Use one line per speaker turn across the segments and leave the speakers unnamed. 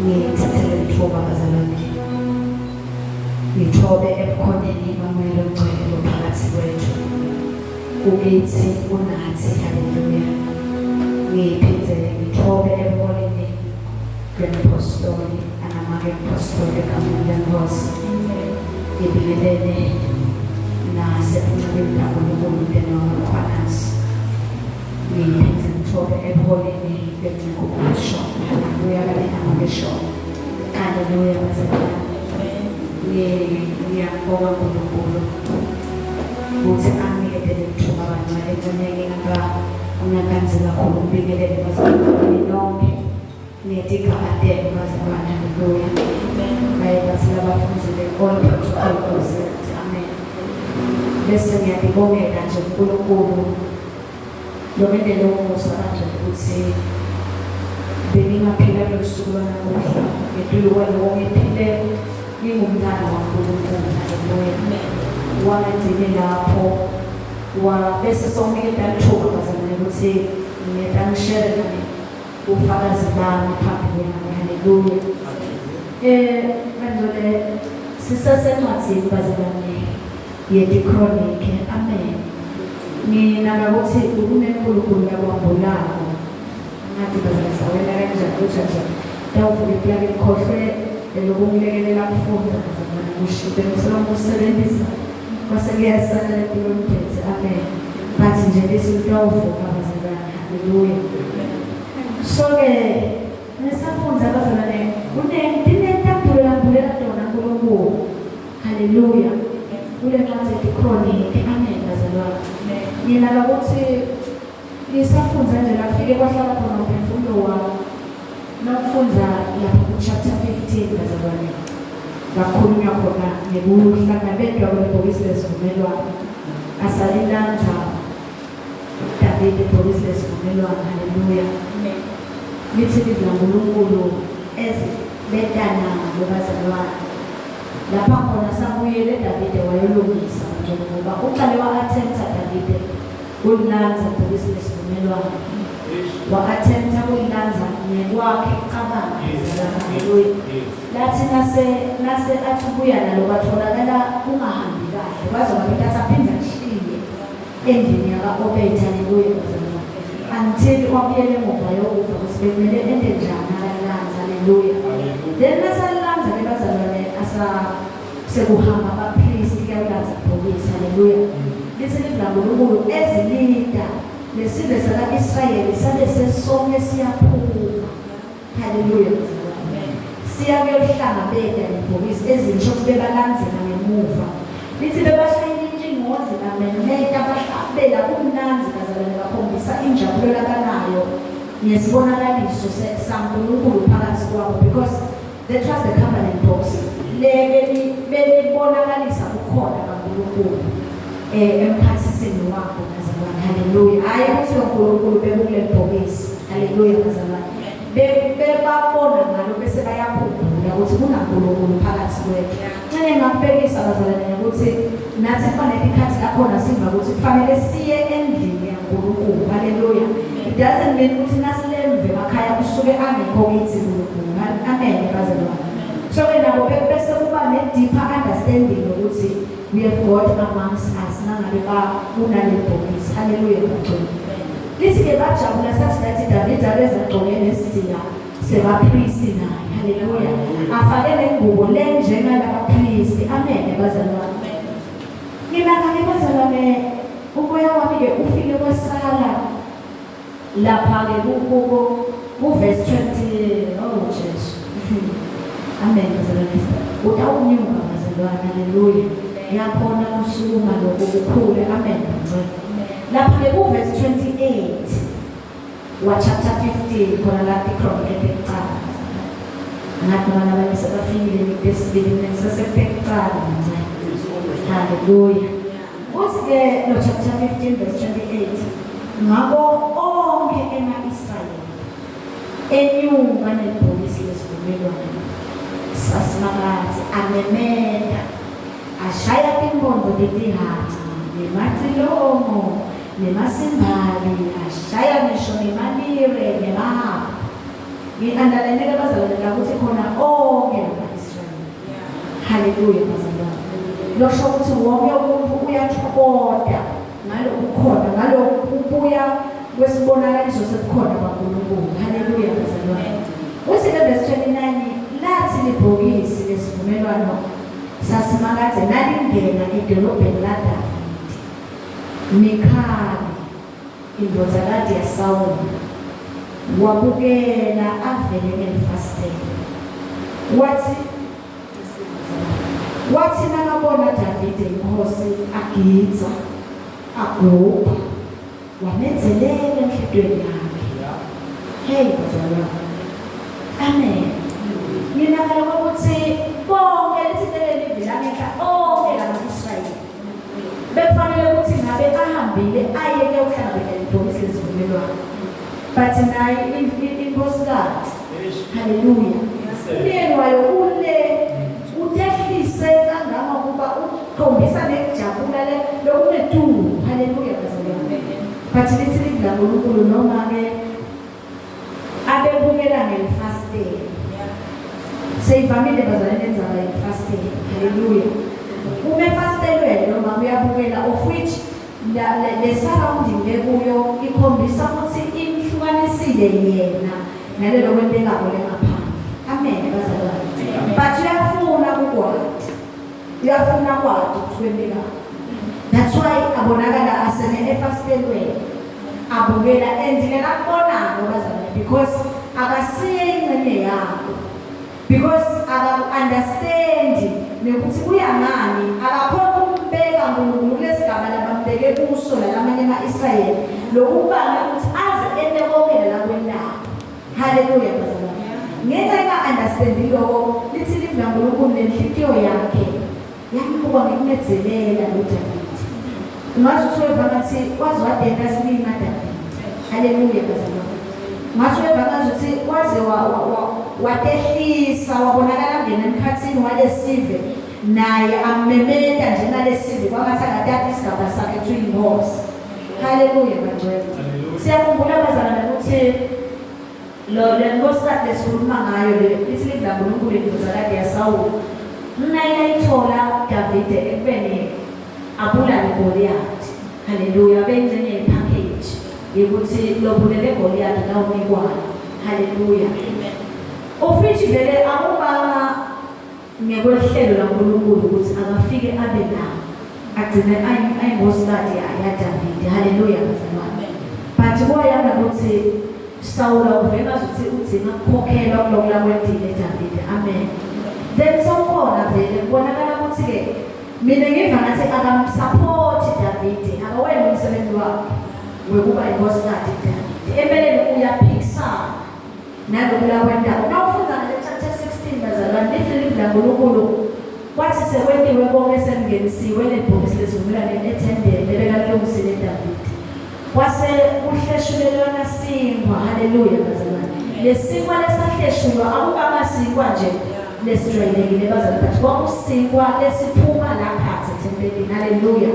ngithathele ithuba bazalwane ngithobe ebukhoneni bamele ongcwele phakathi kwethu kukithi unathi haleluya ngiphindze ngithobe ebuholeni bempostoli anamake-apostoli kaMulankosi ngibingelele nasekunqabeni kaNkulunkulu benokhwanasi ngiphindze ngithobe ebuholeni bencikukusho haleluya kabenamabesho haleluya bazalwane ngiyabonga uNkulunkulu ukuthi anginikele ithuba abantwana encane ungakanzi kakhulu ngibingelele bazalwane nonke nithi kabatele bazalwane haleluya baye basila abafundi all protocol observed amen bese ngiyabongela nje uNkulunkulu lomendele umusa kanje ukuthi bengingaphila losuku lwanamuhla ngeduluka lo ngiphile ngingumntana kaNkulunkulu haleluya wangigcine lapho bese sonke ithuba bazalwane ukuthi ngiyangishare nami ufakazi bami phambi kwenu haleluya manje sisasencwadzini bazalwane yeDichronic amen mina ukuthi ukunenkulunkulu yakwambulako ngathi bazasawela kanjani ujaja dawuvula iplaki likhohlwe lokumlekelela kufunda bazalwane kushite ngisoloko usebenzisa kwase kuyasana empilweni phethe amen bathi nje bese utawuvuka bazalwane haleluya so-ke ngisafunza bazalwane dinentambulela dona nkulunkulu haleluya kule ncwadi yeDichronic amen bazalwane yena ukuthi ngisafunza nje lafike kwahlala khona umphefumulo wami nokufunza lapha ku-chapter 15 bazalwane ngakhulunywa khona ngekuhlangabezwa kwebhokisi lesivumelwano asalilanza David ibhokisi lesivumelwano haleluya lithi lithi uNkulunkulu ezibetana ngobazalwane lapha khona sabuyele David wayolungisa njengoba uqale wa-attempta David ulilanza ibhokisi lesivumelwano wa-attempta ulilanza nekwakhe cabanga haleluya lathi nase athi ubuya nalo batholakala kungahambi kahle kwaze kwaphinda aphinde ashiye endlini yaka-Obed haleluya until wabuyele emuva yokufa ukuthi bekumele ende njani akalanza haleluya then nasalilanza-ke bazalwane sekuhamba abapristi kuyawulanza ibhokisi haleluya lithi livuNkulunkulu ezilida lesizwe saka-Israyeli sabe sesonke siyaphuma haleluya siyakuyolihlangabeza ibhokisi ezintsho bebalanzela ngemuva lithi bebashayela intshingozi bameneta bahlabela kumnanzi bazalwane bakhombisa injabulo labanayo nesibonakaliso saNkulunkulu phakathi kwabo because that was the covenant box belibonakalisa kukhona kaNkulunkulu emphathisini wabo bazalwane haleluya hayi ukuthi uNkulunkulu bekule bhokisi haleluya bazalwane bebabona ngalo bese bayakhumbula ukuthi kunaNkulunkulu phakathi kwethu ncane ngabhekisa bazalwane ukuthi nathi kufanele ikhathi lakhona siva ukuthi kufanele siye endlini yaNkulunkulu haleluya it doesn't mean ukuthi nasilemve emakhaya kusuke angekho kithi uNkulunkulu amen bazalwane so-ke nabo bese kuba ne-deeper understanding ukuthi we have God amongst us nangabe kunalebhokisi haleluya bagcwele lithi-ke bajabula sathi lathi David abezagqoke nesizila sebapristi naye haleluya afake nengubo lenjengalabapristi amen bazalwane ngilaka-ke bazalwane umoya wami-ke ufike kwesala lapha-ke ku-verse 20 oh Jesu amen bazalwane utawunyuka bazalwane haleluya yakhona kusukuma lokho kukhulu amen lapha-ke ku-verse 28 wa-chapter 15 khona la Dichronic ekucala ngathi bona abanye sebafikile besibili nesasekucala haleluya uthi-ke lo chapter 15 verse 28 ngabo onke ema-Israyeli enyuka nebhokisi lesivumelwano sasimakathi amemeda ashaya timbondo letihanca nematilomo nemasimbali ashaya ngisho nemalire nemahaba ngi-underline-ke bazalwane ukuthi khona Haleluya bazalwane. Losho ukuthi wonke umuntu uyathokoda ngaloku khona, ngaloku kubuya kwesibonakaliso sokukhona kwaNkulunkulu. Haleluya bazalwane. Uthi verse 29 lathi libhokisi lesivumelwano sasimakaze nalingena edolobheni laDavide. Mikhali indodakazi yaSawuli wabukela avele elifasteni. Wathi nakabona Davide inkosi agidza agubha wamenzelela enhlitweni yakhe. Hey bazalwane. Amen. Nginakala ukuthi bonke lesitelele livela onke lama-Israyeli befanele ukuthi ngabe ahambile ayeke ukuhlangabela ibhokisi lesivumelwano. But naye inkosikazi, haleluya, umyeni wayo ule utehlise kangangokuba ukhombisa nekujabula lokunetulu. Haleluya bazalwane. But lithi livela uNkulunkulu noma-ke abebukela ngelifasteni. Seyivamile bazalwane endzaba yelifasteni. Haleluya. Uma efastelwe noma uyabukela of which le surrounding lekuyo ikhombisa ukuthi imhlukanisile yena nalelo kwentekako lengaphandle. Amen bazalwane. But uyafuna ukwazi. Uyafuna kwazi ukuthwenteka. That's why abonakala aseme efastelwe. Abukela endile kakubona bazalwane because akasiye ingcenye yakho. Because aka-understand nokuthi kuyangani akakhona ukumbeka uNkulunkulu kulesigaba labambeke kuso lalamanye ama-Israyeli lokubanga ukuthi aze ende konke lakwendawo. Haleluya bazalwane. Ngenxa eka-understand lokho lithi livela uNkulunkulu nenhliziyo yakhe yambuka ngokunedzelela noDavide. Ungathi uthweva ngathi wazi wadenda sibili naDavide. Haleluya bazalwane. Ngathi uthweva ngathi uthi waze watehlisa wabonakala ngena emkhathini walesive naye amemeta nje nalesive kwangathi akathatha isigaba sakhe kuthiwa inkosi. Haleluya bangcwele. Siyakhumbula bazalwane ukuthi lo nkosikazi lesikhuluma ngayo lithi livela uNkulunkulu indodakazi yaSawuli. Mnayina ithola Davide ekubeni abulale Goliath. Haleluya. Bengcenye yepackage yokuthi lobulele Goliath nawunikwayo. Haleluya. Ofithi vele akubanga ngekwehlelo laNkulunkulu ukuthi akafike abe la agcine ayingosikazi yaDavide. Haleluya bazalwane. But kwayanga ukuthi Sawula uvela ukuthi udzinga ukukhokhela kulokula kwendile Davide. Amen. Then sokhona vele kubonakala ukuthi-ke mina ngiva ngathi akamsupport Davide, akawenzi umsebenzi wakhe wekuba inkosikazi Davide. Empeleni uyaphikisana nalokula kwendawo. Nawufunda ngale chapter 16 bazalwane lithi livela uNkulunkulu kwathi sekwendiwe konke sekungenisiwe lebhokisi lesivumelwano ethembele bekalungisile Davide. Kwase kuhleshulelwana sinkwa. Haleluya bazalwane. Lesinkwa lesahleshulwa akukamasingwa nje lesijwayelekile bazalwane, but kwakusinkwa lesiphuma lapha ethembeleni. Haleluya.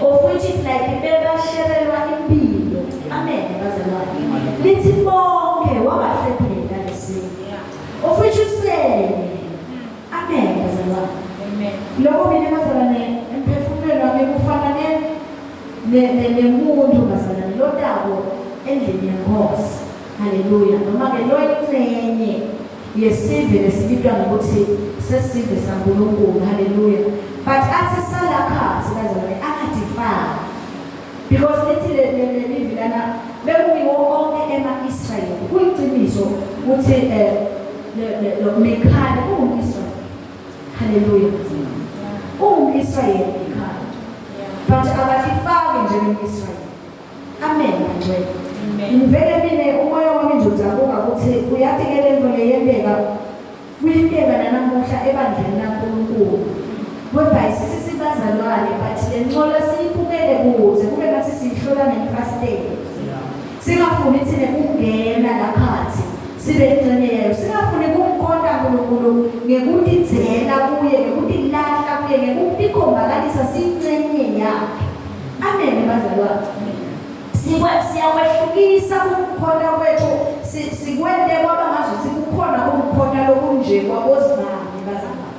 Of which is like bebasherelwa impilo. Amen bazalwane. Lithi bonke wabahlepheka lesinkwa. Of which usele. Amen bazalwane. Amen. Lokho mina bazalwane emphefumulweni wami kufana nemuntu bazalwane lodabo endlini yenkosi. Haleluya. Noma-ke loyingcenye yesive lesibitwa ngokuthi sesive saNkulunkulu. Haleluya. But athi salakhathi bazalwane akadifana because lithi levilana bekuyiwo onke ema-Israyeli. Kuyiqiniso ukuthi Mikhali uwum-Israyeli. Haleluya. Uwum-Israyeli Mikhali. But akafifaki njengom-Israyeli. Amen bangcwele. Ngivele mina umoya wami nje uzabuka ukuthi uyathi-ke le nto leyembeka kuyinteka nanamuhla ebandleni laNkulunkulu. Kodwa sithi sibazalwane but le ncola siyiphukele kuze kube ngathi siyihlola ngelifasteni. Singafuni thina ukungena laphathi sibe ingcenye yayo. Singafuni kumkhonda uNkulunkulu ngekutidzela kuye, ngekutilahla kuye, ngekutikhombakalisa siyingcenye yakhe. Amen bazalwane. Siyawehlukisa kumkhonda kwethu sikwende kwaba ngazuthi kukhona kumkhonda lokunje kwabozibani bazalwane.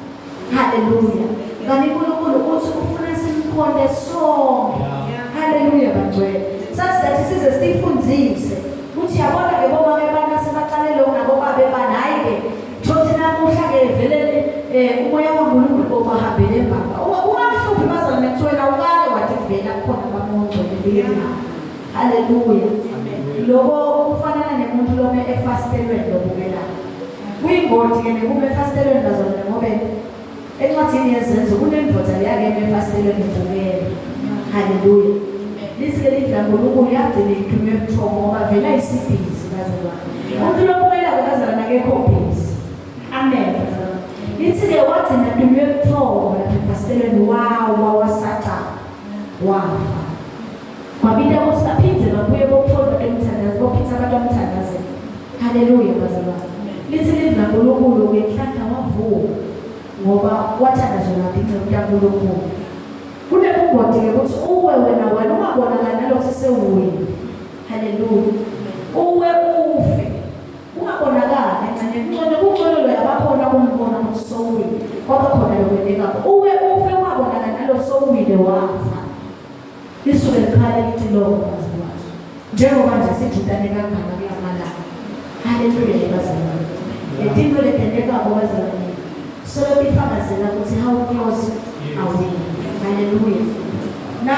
Hallelujah. Ngani uNkulunkulu uthi ufuna simkhonde sonke. Hallelujah bantwana. Such that size sifundzise ukuthi yabona ke boma ke bana sebaqalele nabo babe bana hayi ke thothi namuhla ke velele umoya kaNkulunkulu obahambele embaba. Ungamhluphi bazana kuthwena ukale wathi vela khona bamongcwele. Hallelujah. Lokho kufanana nemuntu lome efastelweni lokubela. Kuyingoti ke nekume efastelweni bazona ngoba encwadini yezenzo kunendvodza yake efastelweni ubukela. Hallelujah. Lisikele iNkulunkulu yagcina ithunywe ebuthongo ngoba vela isibhizi bazalwane. Umuntu lobukela bazalwane akekho busy. Amen. Lithi ke wagcina ithunywe ebuthongo lapha efastelweni wasaca wafa. Kwabida ukuthi baphindze babuye bophola emthandazo bophitha abantu abamthandaze. Hallelujah bazalwane. Lithi iNkulunkulu ngenhlanhla wavuka ngoba wathandazwa ngaphinda uNkulunkulu. Kunebungoti ke ukuthi uwe wena ungabonakala nalokho sewuwile. Hallelujah. Uwe ufe ungabonakala encane kuncane kuncane yabakhona kumbona ukuthi sowuwile ngoba khona lokwendeka. Uwe ufe ungabonakala nalokho sowuwile wafa. Lisuke likhale lithi lokho bazalwane. Njengoba nje sijutane kangaka kuyamalanga. Hallelujah bazalwane. Into letendeka bazalwane. So bifakazela ukuthi how close are we? Hallelujah. Na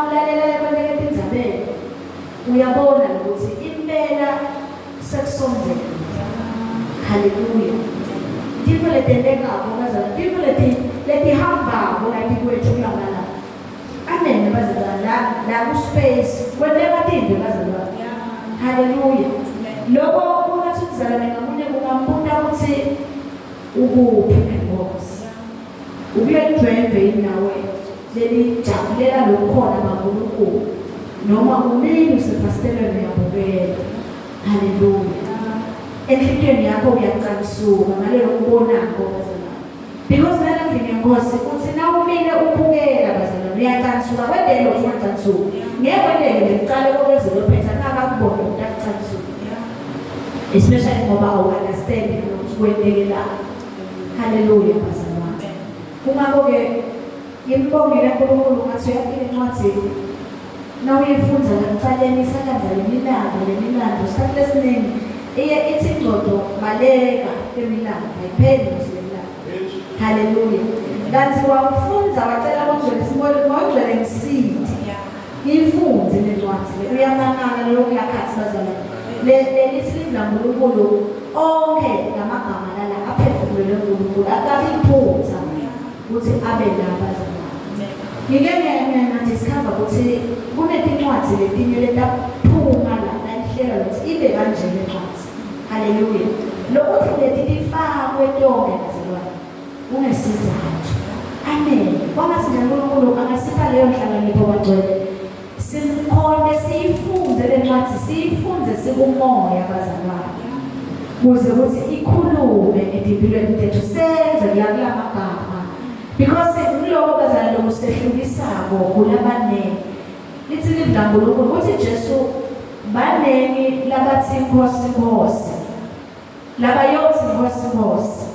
ulalela kwendeke indzabeni. Uyabona ukuthi impela sekusonzela. Hallelujah. Ndipo letendeka bazalwane. Ndipo letihamba bona kwethu kulamala. Amen bazalwane. La ku space kwendeka into bazalwane. Hallelujah. Lokho kungathi kuzalane ngamunye kungambuta ukuthi ukuphi enkosi. Ubuyedwebe inawe leli jabulela lokhona kaNkulunkulu noma umini usefastelweni yabukela. Hallelujah. Enhlitweni yakho uyaqalisuka ngalelo kubonako bazalwane. Because nalendlela yenkosi uthi na umile ubukela bazalwane uyaqalisuka kwendelo uyaqalisuka. Ngekwendele liqale kokwezelo phetha nakakubona ukuqalisuka. Especially ngoba understand ukuthi kwendekela. Hallelujah bazalwane. Kungako-ke imbongela kaNkulunkulu ngathi uyafika encwadini nawuyifunda ngakuqaleni isakanza lemilando isikhathi esiningi ithi ingxoxo baleka emilando ayipheli ngemilando. Hallelujah. Kanti wawufunza wacela ngongcwele ngisithi ngiyifunze lencwadi uyamanana lokuyakhathi bazalwane. Lelithi kaNkulunkulu onke ngamagama lala aphefumulelwe uNkulunkulu akabiphutha ukuthi abe labazalwane. Ngike discover ukuthi kunetincwadi letinye letaphuma la ihlela ukuthi ibe kanje lencwadi. Hallelujah. Lokuthi leti tifakwe tonke bazalwane unesizathu. Amen. Kwangathi uNkulunkulu angasipha leyo nhlakanipho bangcwele. Simkhonde siyifunze lencwadi siyifunze sikumoya bazalwane. Kuze ukuthi ikhulume edimpilweni tethu senze kulamagama. Because kuloko bazalwane lokusehlukisako kulabanengi. Lithi iNkulunkulu ukuthi Jesu banengi labathi Nkosi Nkosi. Labayothi Nkosi Nkosi.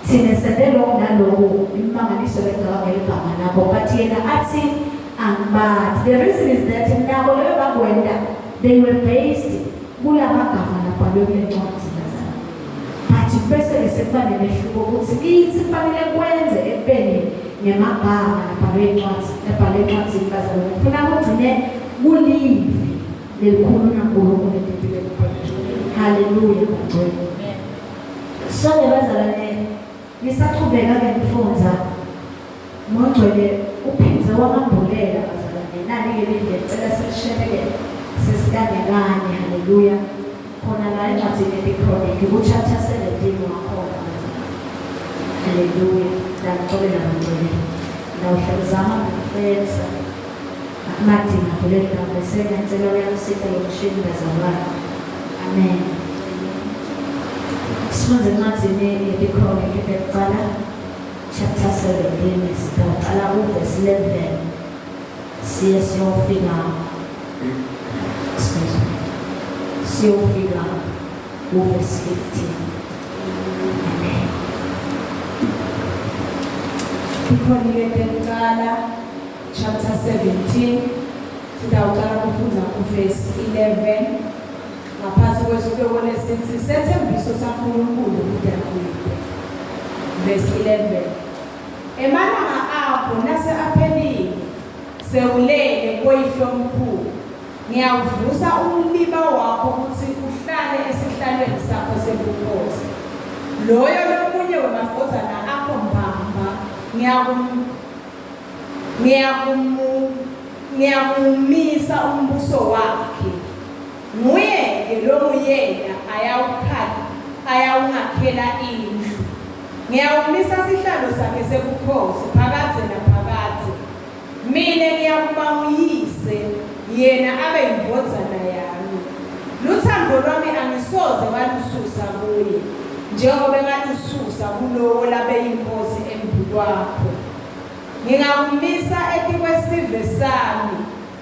Thina sendelo naloko imangaliso legama eligama nabo but yena athi angibati. The reason is that nabo lebe bagwenda they were based kulamagama labhalwe kwencwadi bazalwane. But bese sekubane lehluko ukuthi kithi kufanele kwenze ekubeni ngemagama labhalwe encwadi ebhalwe bazalwane. Ufuna ukugcine kulivi lelikhulunywa uNkulunkulu empilweni yethu. Hallelujah bangcwele. So bazalwane ngisaqhubeka ke ngifundza ngongcwele uphindze wamambulela bazalwane. Nani ke ngicela sisheleke sesikangekanye. Hallelujah. Khona la encwadini yeChronic kuchapter 17 wakhona bazalwane. Hallelujah. Ngicela bangcwele nawuhlazama ngifetha Martin akuleka beseka ngicela uyasipha lokushini bazalwane. Amen. Sifunze encwadini yeChronic yokuqala chapter 17 sitaqala verse 11 siye siyofika verse 15. Amen.
Ikhonike kuqala chapter 17 sidawuqala kufunda verse 11 ngaphansi kwesibekone sithi sethembiso saNkulunkulu kuDavide verse 11 emalanga akho nase aphelile sewulele koyihlo omkhulu ngiyawuvusa umliba wakho ukuthi uhlale esihlalweni sakho sebukhosi loyo lomunye wemadodana akho mbamba ngiyamumisa umbuso wakhe nguye-ke lo yena ayawungakhela indlu ngiyawumisa sihlalo sakhe sebukhosi phakathi naphakathi mina ngiyakuba nguyise yena abe yindodana yami luthando lwami angisoze ngalususa kuye njengoba ngalususa kulowo labe yinkosi embi kwakho ngingakumisa etikwesive sami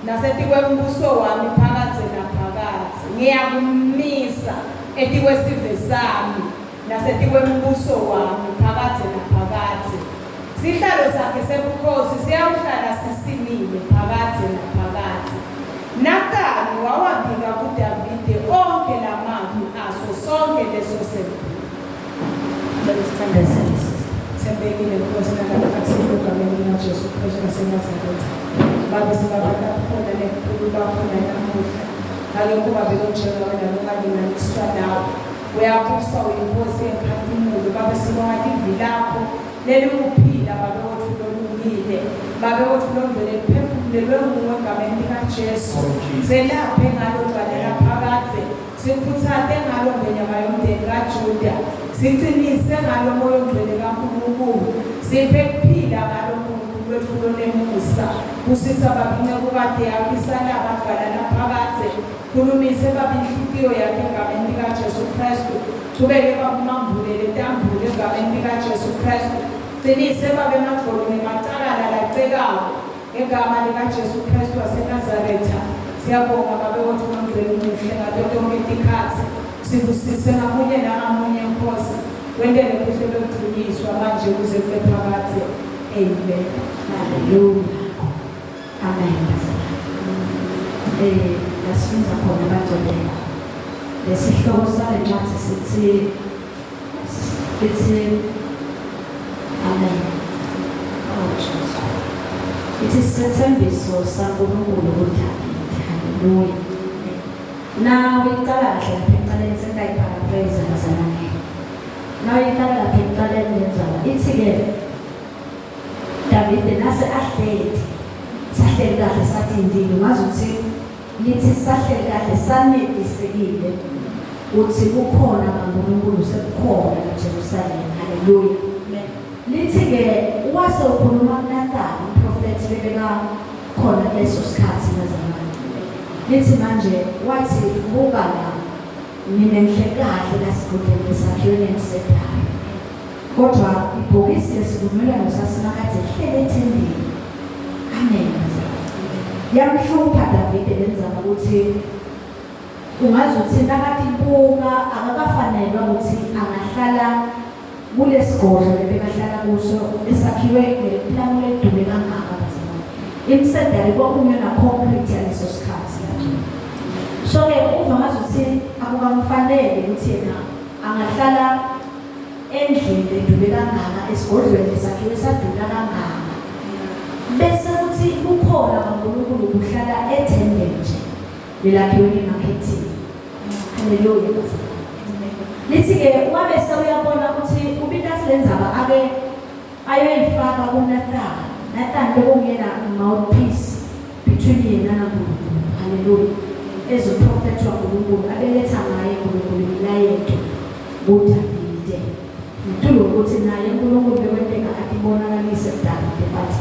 nasetikwembuso wami phakathi naphakathi ngiyakumisa etikwesive sami nasetikwembuso wami phakathi naphakathi sihlalo sakhe sebukhosi siyawuhlala sisimile phakathi naphakathi Nathani wawabika kuDavide onke lamazwi aso sonke leso sempi Sembekile Nkosi nakasihloko egameni likaJesu Kristu waseNazaretha. Baba sibabona khona nekhuluma khona namuhla. Ngake kuba belonjela wena lokunganiswa nawe. Uyabusa uyinkosi enkhathumulo. Baba sibonga ivi lakho leli kuphila baba wethu lolungile. Baba wethu longcwele liphefumulelwe nguwe egameni likaJesu. Selaphe ngalo galela phakathi. Sikhuthate ngalo ngenyama yomndeni kaJuda. Siqinise ngalo moya ongcwele kaNkulunkulu siphe kuphila ngalo uNkulunkulu wethu lonemusa usisa babine kubade yakisala abadala phakathi khulumise babinhliziyo yakhe egameni likaJesu Kristu qhubeke babumambulele tambule egameni likaJesu Kristu qinise babe madlolweni macalala lacekayo egama likaJesu Kristu waseNazaretha siyabonga babe wethu ongcwele umuhle ngato tonke tikhathi sibusise ngamunye nangamunye Nkosi wendele kuhle lokudluliswa manje kuze kube phakathi amen
haleluya amen lasifunza khona bantwana lesihloko sale ncwadi sithi amen ithi sethembiso saNkulunkulu kuDavide haleluya Now we call it paraphrase Now you call it it's again David nase ahleli sahleli kahle sathi indini ngazuthi lithi sahleli kahle sanedisekile uthi kukhona kaNkulunkulu sekukhona eJerusalem haleluya lithi ke wase ukhuluma kuNathani umprofeti bebeka khona leso sikhathi nazamanje lithi manje wathi buka la mina ngihlekahle lasigudeni sakhiweni emsedayo kodwa ibhokisi lesivumelwano sasinakathi hlele ethembeni amen yamhlupha Davide benzama ukuthi ungazuthi nakathi buka akakafanelwa ukuthi angahlala kulesigodlo lebekahlala kuso esakhiwe ngeplano ledume kangaka imsedayo kwakunyona concrete yaleso sikhathi so ke uva ngazuthi akukamfanele ukuthi yena angahlala endlini edume kangaka esigodlweni sakhiwe sadula kangaka bese kuthi kukhona kaNkulunkulu kuhlala ethembeni nje lelakhiwe emarketini haleluya lithi ke wabe sewuyabona ukuthi ubinasi lenzaba ake ayoyifaka kuNathani bekungena mouthpiece between yena naNkulunkulu haleluya ezoprofeti waNkulunkulu abeletha ngaye uNkulunkulu imilayezo kuDavide mthulu ukuthi naye uNkulunkulu bewendeka akibonakalise kuDavide but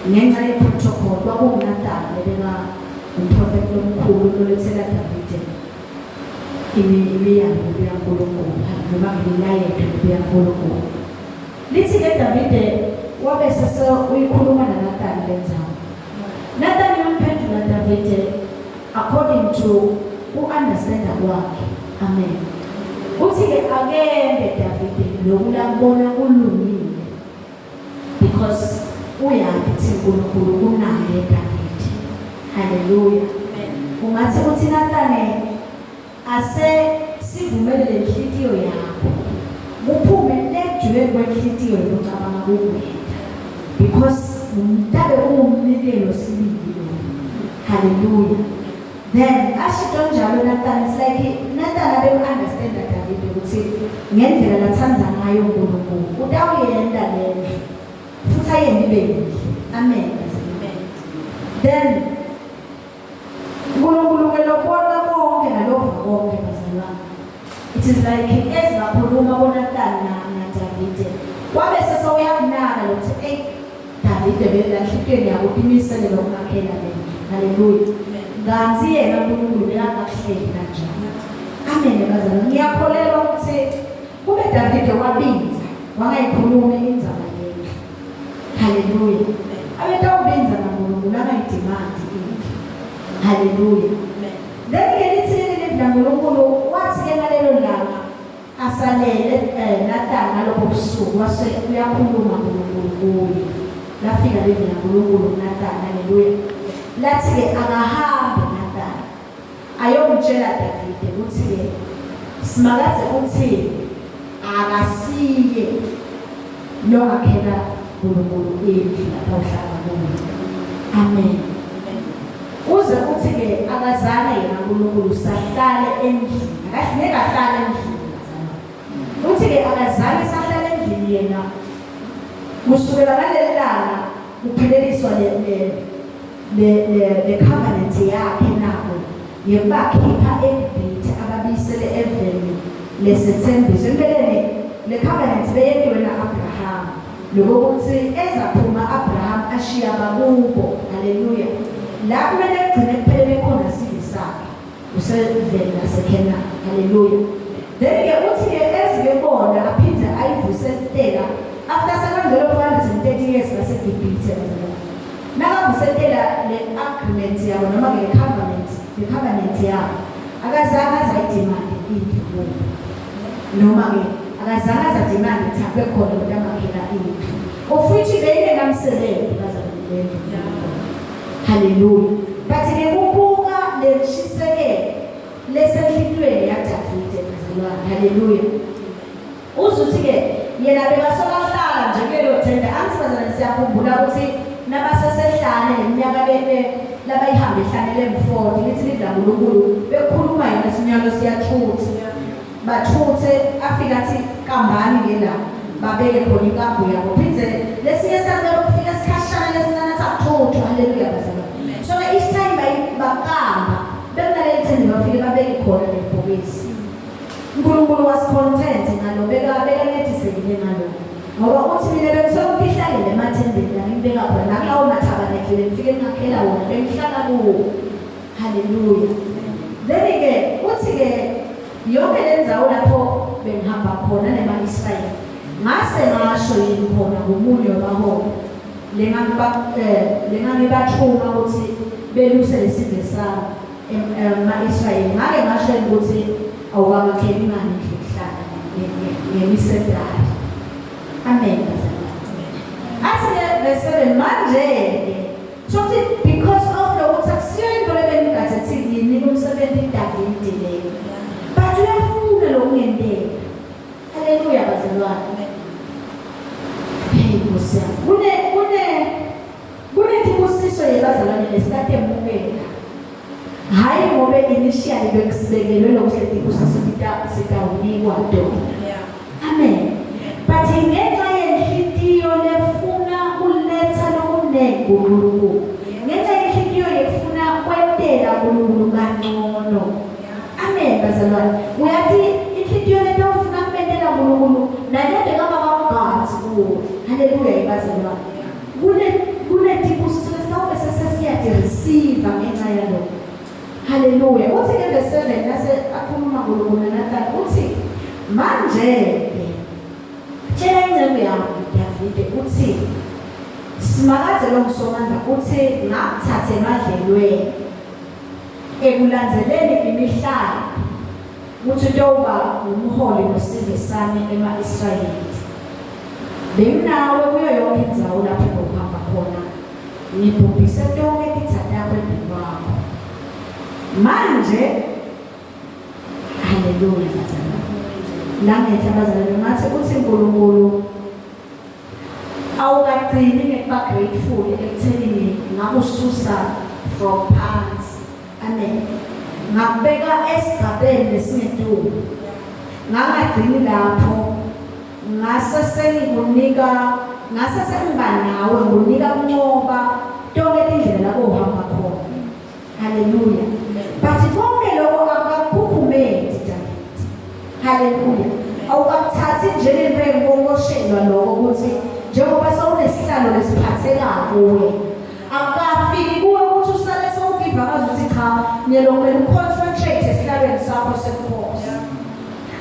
ngenxa yeprotocol kwakunguNathani lebeka umprofeti omkhulu olethela Davide imiyalo yaNkulunkulu noma imilayezo yaNkulunkulu lithi ke Davide wabe sese uyikhuluma naNathani lenzaba Nathani yamphendula Davide according to understand kwakhe amen uthi ke akende Davide lokulabona kulungile because uyathi uNkulunkulu kunaye Davide. Hallelujah. Ungathi uthi Nathane ase sivumele lenhliziyo yakho. Uphume nejwe kwenhliziyo yokucabanga kuwena. Because umntana umnikelo sibili. Hallelujah. Then ashido njalo Nathan, it's like Nathan abe understand that David ukuthi ngendlela lathanza ngayo uNkulunkulu utawuyenda lento futhi ayendibe. Amen. Then uNkulunkulu kelobona konke nalokho konke bazalwane. It is like ezingakhuluma boNathan na David. Wabe sesoyakunaka lokuthi David belahlihlweni yabo imisele lokumakhela lento. Hallelujah. Nganzi yena uNkulunkulu bekahleli kanjani. Amen bazalwane. Ngiyakholelwa ukuthi kube David wabinza wangayikhuluma indzaba leyo. Hallelujah. Abetawubinza naNkulunkulu angayidimandi into. Hallelujah. Then ngelithi naNkulunkulu wathi ke ngalelo langa asalele Nathan ngalokho busuku wase uyakhuluma uNkulunkulu kuye. Lafika levi naNkulunkulu Nathan. Hallelujah. Lathi ke akahambe Nathan ayomtshela David ukuthi ke simakaze uthi akasiye longakhela uNkulunkulu endlu lapha uhlala kuyo. Amen. Uze uthi ke akazana yena uNkulunkulu sahlale endlini. Akahlale kahlale endlini bazalwane. Uthi ke akazana sahlale endlini yena kusukela ngalelanga kupheleliswa le covenant yakhe nabo yebakhipha eGibhithe ababisele eveni lesethembiso. Impeleni le covenant beyenziwe naAbraham lokuthi ezaphuma Abraham ashiya bakubo. Hallelujah. La kumele kugcine kuphelele khona isizwe sakhe useveni laseKenani. Hallelujah. Then ke uthi ke ezibona aphinde ayivuselela after 730 years baseGibhithe. Nakavuselela le agreement yabo noma ke covenant yabo akazange azayidimandi into kubo noma ke akazange azadimandi thaphe khona ukuthi amakhela into ofuthi beyike namsebenzi bazalwane. Hallelujah. But ke kubuka leshisekelo lesenhlitweni yaDavide bazalwane. Hallelujah. Uzuthi ke yena bekasokahlala nje kulelo thenda anti bazalwane siyakhumbula ukuthi nabasesehlane leminyaka labayihambe ehlanele mfodi lithi lidla uNkulunkulu bekhuluma yena sinyalo siyathutha bathuthe afika athi kambani ngela babeke khona inkambu yabo phindze lesinye sakho ukufika esikhashana lesincane athutha. Hallelujah bazalwane. So each time bakamba bekunaleli thende bafike babeke khona lebhokisi. uNkulunkulu was content ngalo beka nethisekile ngalo ngoba uthi mina bengisokuphihlale emathembeni ngibeka khona nakulawo mathabanekile ngifike ngakhela wona bengihlala kuwo. Hallelujah. Then ke uthi ke yonke lenzawo lapho bengihamba khona nemaIsrayeli ngase ngasho yini khona ngomunye wabaholi lengangibathuma ukuthi beluse lesizwe sami emaIsrayeli. Ngake ngasho ukuthi awukakheli imali ngihlala ngemisedari. Amen. Athi verse 7 manje sokuthi because of the ukuthi akusiyo into lebengathi yini umsebenzi Davide leyo but uyafuna lokungenteka. Hallelujah bazalwane. Hey Nkosi kune tibusiso yebazalwane lesikade emukela hayi ngobe initially bekusibekelwe lokuthi tibusiso sitawunikwa do. Amen. But ngenxa yenhliziyo lefuna kuletha nokunengi kuNkulunkulu. Ngenxa yenhliziyo lefuna kwentela kuNkulunkulu kangcono. Amen bazalwane. Uyathi inhliziyo lento ufuna kumentela kuNkulunkulu nalento kaBaba kuwo. Hallelujah bazalwane. Kune tibusiso lesawube sesiyade receive ngenxa yalokho. Hallelujah. Uthi ke verse 7 nase akhuluma kuNkulunkulu naNathan uthi manje tshela incebo yami Davide uthi simakaze lo msomandla uthi ngakuthathe emadlelweni ekulanzeleni imihlalo ukuthi utoba umholi wesizwe sami ema-Israyeli. Benginawe kuyo yonke indzawo lapho ukuhamba khona. Ngibhubhise tonke titsatha kwempilo wakho. Manje haleluya bazalwane. Langetha bazalwane ngathi uthi uNkulunkulu awukagcini ngekuba grateful ekuthenini ngakususa from phansi. Amen. Ngakubeka esigabeni lesingetulu. Ngangagcini lapho. Ngase sengikunika nawe ngunika kunqoba tonke indlela lapho uhamba khona. Haleluya. But konke lokho akakukhumethi David. Haleluya. Awukathathi njengemphengokoshelwa lokho ukuthi njengoba sawunesihlalo lesiphathekayo kuwe. Akafiki kuwe ukuthi usale sewugiva ngazuthi cha niyelomela uconcentrate esihlalweni sakho sekhosi.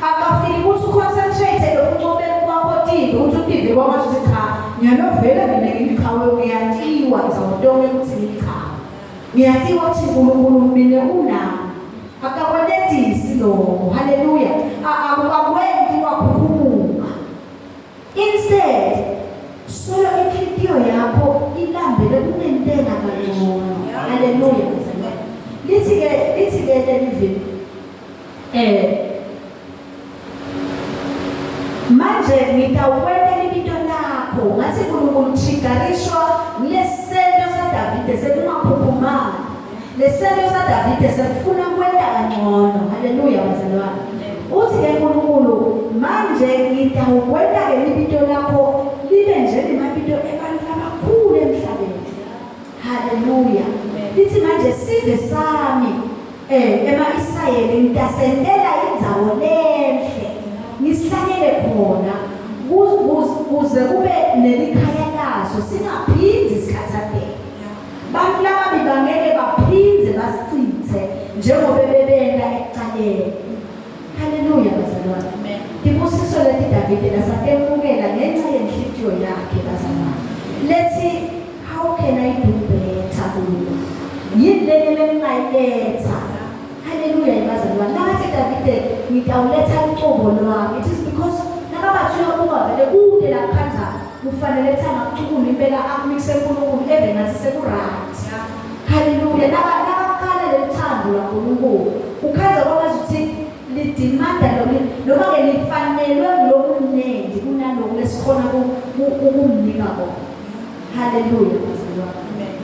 Akafiki ukuthi uconcentrate lokuncobela kwakho tibi ukuthi utivi kwamazuthi cha ngiyanovela mina ngiliqhawe ngiyatiwa ngizawutonke ukuthi ngiliqhawe. Ngiyatiwa ukuthi uNkulunkulu mina unami. Akakwenedisi lokho. Haleluya. Akukwenzi wakhukhumuka. Instead solo inhliziyo yakho ilambele kunentena kangcono. Haleluya. Lithi ke lelivini manje ngitawukwenda libito lakho ngathi uNkulunkulu chigarishwa lesento saDavide sekungaphuphumanga. Lesento saDavide sekufuna kwenda kangcono. Haleluya bazalwane. Uthi ke uNkulunkulu manje ngitawukwenda ke libito lakho libe njengemabito ebantu abakhulu emhlabeni. Haleluya. Lithi manje size sami ema-Israyeli ngitasendela indzawo lenhle ngisihlanyele khona kuze kube nelikhaya laso singaphindi sikhathazeke. Bantu laba bangeke baphinde basichithe njengoba bebenda ekuqaleni. Haleluya bazalwane. Amen. Tibusiso leti Davide lasatemukela ngenxa yenhliziyo yakhe bazalwane. Lethi how can I do better kulo? Yini lengayiletha. Haleluya bazalwane. Nathi Davide ngitawuletha uqobo lwami. It is because nakabathiwa ungavele kude la khanza kufanele thanga ukucula impela akumise uNkulunkulu evenathi sekuright. Haleluya. Nakaqala lethando laNkulunkulu ukhanza kwamazuthi lidimanda noma ke lifanelwe lokuningi kunaloko lesikhona ukumnika bona. Haleluya bazalwane. Amen.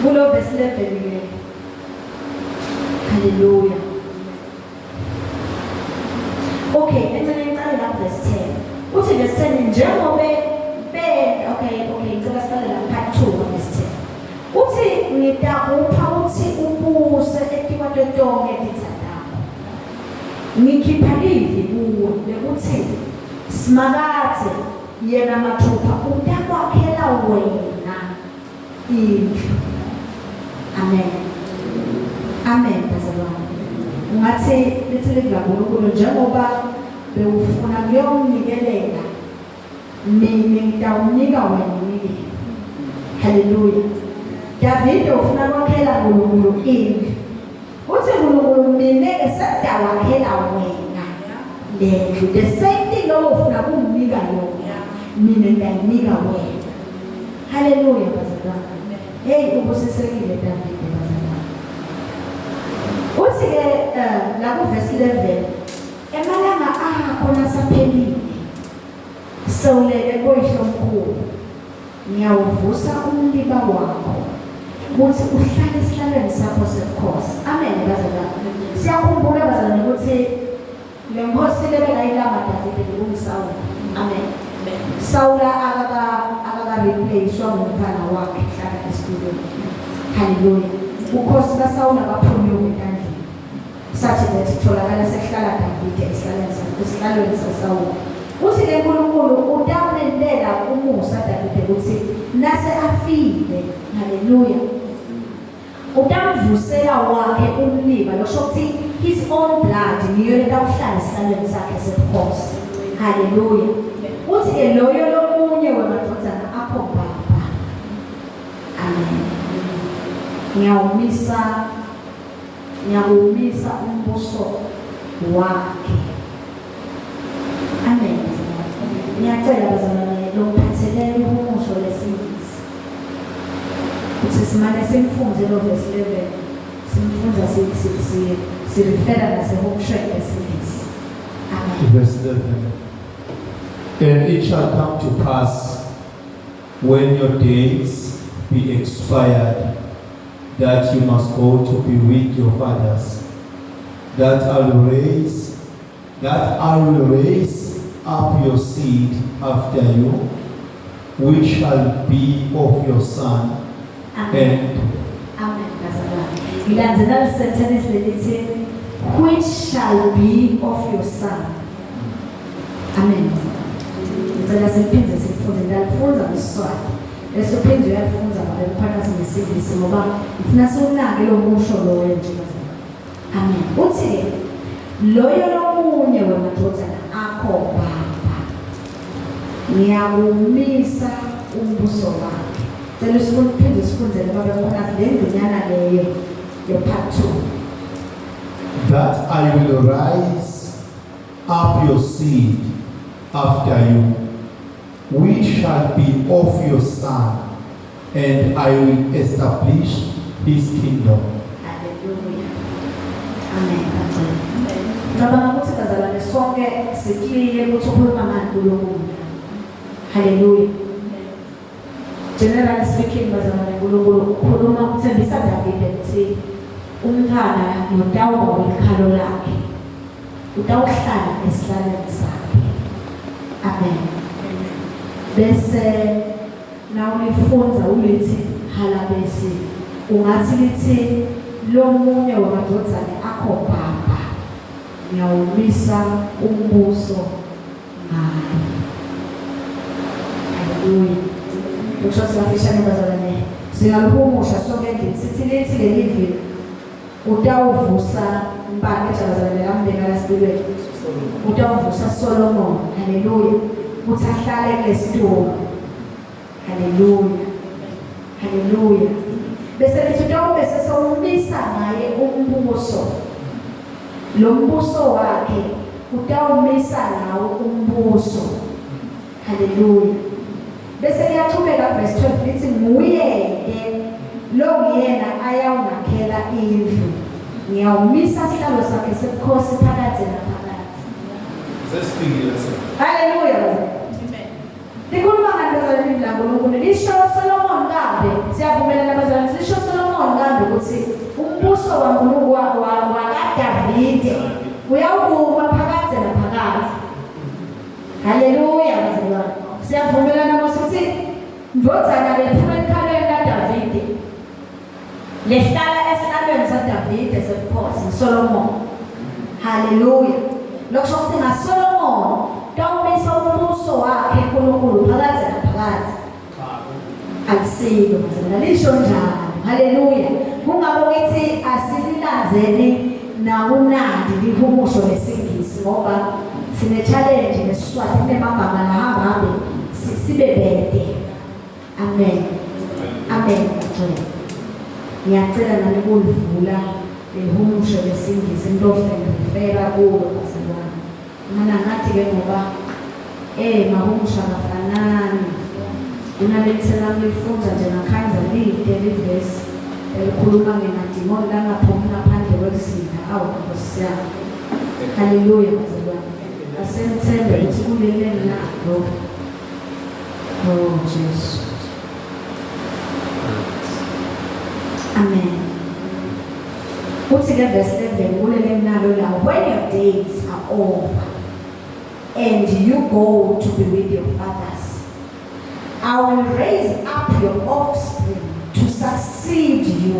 Kulo verse 11 ke. Haleluya. Okay, ngicela la verse 10. Uthi verse 10 njengoba ngicela siqale la part 2 verse 10. Uthi ngidakupha uthi ubuse ekwato tonke dithandako. Ngikhipha livi kuwe lekuthi simakathe yena mathupha utakwakhela wena indlu. Amen. Amen bazalwane. Ungathi lithi livuNkulunkulu njengoba bewufuna kuyonikelela mina ngitawunika wena ngike. Haleluya. Davide ufuna kwakhela uNkulunkulu indlu. Uthi uNkulunkulu mina esedawakhela wena lendlu. The same thing lo ufuna kumnika yona mina ngiyayinika wena. Haleluya bazalwane. Hey ubusisekile Davide bazalwane. Uthi ke la ku verse 11 emalanga khona saphelile sewuleke koyihlomkhulu ngiyawuvusa umliba wakho ukuthi uhlale esihlalweni sakho sekhosi. Amen bazalwane. Siyakhumbula bazalwane ukuthi le nkosi lebekayilama Davide kunguSawula. Amen. Sawula akaka-replacewa ngumfana wakhe hlala esitulweni. Haleluya. Ukhosi kaSawula baphunyuka entandleni. Sathi that kutholakala sekuhlala Davide esihlalweni saSawula. Uthi ke uNkulunkulu utamlendela umusa Davide ukuthi nase afile. Haleluya. Utamvusela wakhe umliba losho ukuthi his own blood niyo letawuhlala esihlalweni sakhe sekhosi. Haleluya. Uthi ke loyo lomunye wemadodana akho baba. Amen. Ngiyawumisa umbuso wakhe. Amen. Ngiyacela bazalwane lokuphathelele uhumusho lesingisi. Uthi simane simfunze lo verse 11. Simfunza sirefera nasehumushweni lesingisi. Amen.
Verse 11. And it shall come to pass when your days be expired that you must go to be with your fathers, that I will raise up your seed after you, which shall be of your son.
Amen. Amen. Ilandzelana sentence lelithi, which shall be of your son. Amen. Ngicela siphinde sifunde ngalifunza ngesiswati. Bese uphinde uyalifunza ngabe kuphakathi nesingisi ngoba ngifuna siwunake lo musho lo wenje. Amen. Uthi loyo lomunye wemadodana akho baba ngiyawumisa umbuso wakhe. Cela siphinde sifunze ngoba kuphakathi lendlunyana leyo part 2.
That I will rise up your seed after you, which shall be of your son, and I will establish his kingdom.
Hallelujah. Amen. Ngicabanga ukuthi bazalwane sonke sikliye ukuthi ukhuluma ngani kulomuntu. Hallelujah. Generally speaking bazalwane kulomuntu ukhuluma ukuthembisa David ethi umntwana notawuba wekhalo lakhe. Utawuhlala esihlalweni sakhe. Amen. Bese nawulifunza ulithi halabesi ungathi lithi lo munye wamadodana akho baba ngiyawumisa umbuso ngayo. Hallelujah. Kusho sifishane bazalwane singaluhumusha sonke sithi lithi lelivi utawuvusa mbane bazalwane lambeka lasibelwe utawuvusa Solomon. Hallelujah. Uthi ahlale kulesitulo. Hallelujah. Hallelujah. Bese lithi utawube sesomisa ngaye umbuso. Lo mbuso wakhe utawumisa nawo umbuso. Hallelujah. Bese liyaqhubeka verse 12 lithi nguye lo nguyena ayawunakhela indlu. Ngiyawumisa isihlalo sakhe sebukhosi phakathi naphakathi. Hallelujah. Amen. Likhuluma ngani bazalwane la ngoNkulunkulu? Lisho Solomon kambe siyavumelana bazalwane lisho Solomon kambe ukuthi umbuso waNkulunkulu wakaDavid uyawuma phakathi naphakathi. Hallelujah bazalwane. Siyavumelana ngokuthi ndodana bephuma ekhalweni kaDavid lehlala esihlalweni saDavid esebukhosi Solomon. Hallelujah. Lokusho ukuthi ngaSolomon tawumisa umbuso wakhe uNkulunkulu phakathi naphakathi. Alisilo bazalwane lisho njalo. Hallelujah. Kungabe ukuthi asililanzeni nawunandi lihumusho lesingisi ngoba sine challenge nesiswati nemagama lahambe sibe bede. Amen. Amen. Ngiyacela nami kulivula lehumusho lesingisi ndohle ngifera kulo bazalwane. Mana ngathi ke ngoba mahumusho afanani. Unalethela mlifunza nje ngakhanza lide livesi elikhuluma ngenadimoni langaphumi ngaphandle kwesitha awu nkosiyami. Hallelujah bazalwane. Asemthembe ukuthi kuleleni nalo. Oh Jesus. Amen. Uthi ke verse 11 kuleleni nalo la, when your days are over and you go to be with your fathers, I will raise up your offspring to succeed you,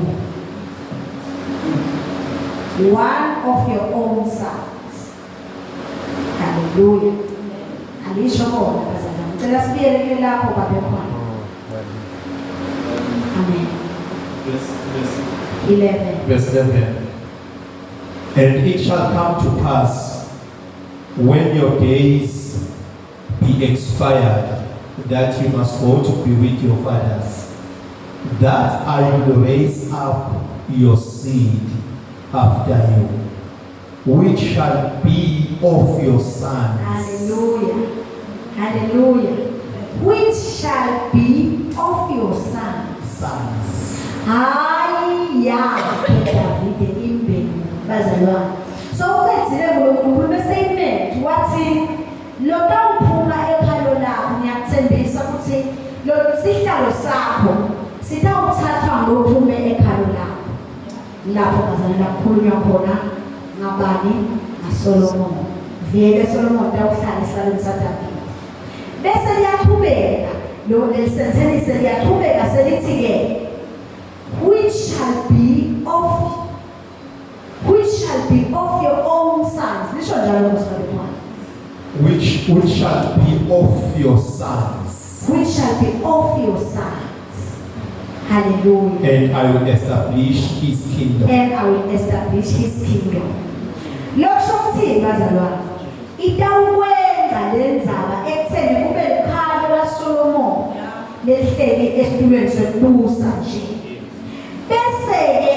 one of your own sons. Hallelujah. Alisho bona bazalwane. Cela sibiyelele lapho babe khona. Amen.
Verse
11.
Verse 11. And it shall come to pass when your days be expired that you must go to be with your fathers, that I will raise up your seed after you, which shall be of your sons.
Hallelujah. Hallelujah. Which shall be of your sons. Hayi yakhe David imbeni bazalwane. So ukwenzile ngokukhuluma statement wathi lo tawuphuma ekhalo lakho ngiyakuthembisa ukuthi lo sihlalo sakho sitawuthatha ngokuphume ekhalo lakho. Lapho bazalwane lakhulunywa khona ngabani? ngaSolomon. Vele Solomon tawuhlala esihlalweni saDavid. Bese liyaqhubeka lo sentence liyaqhubeka selithi ke which shall be of your own sons. Lisho njalo ngosibalekwana.
Which shall be of your sons.
Which shall be of your sons. Hallelujah.
And I will establish his kingdom.
And I will establish his kingdom. Lokusho kuthini bazalwane? Itawukwenza lenzaba ekutheni kube likhalo laSolomon lehleli esitulweni sokubusa nje. Bese-ke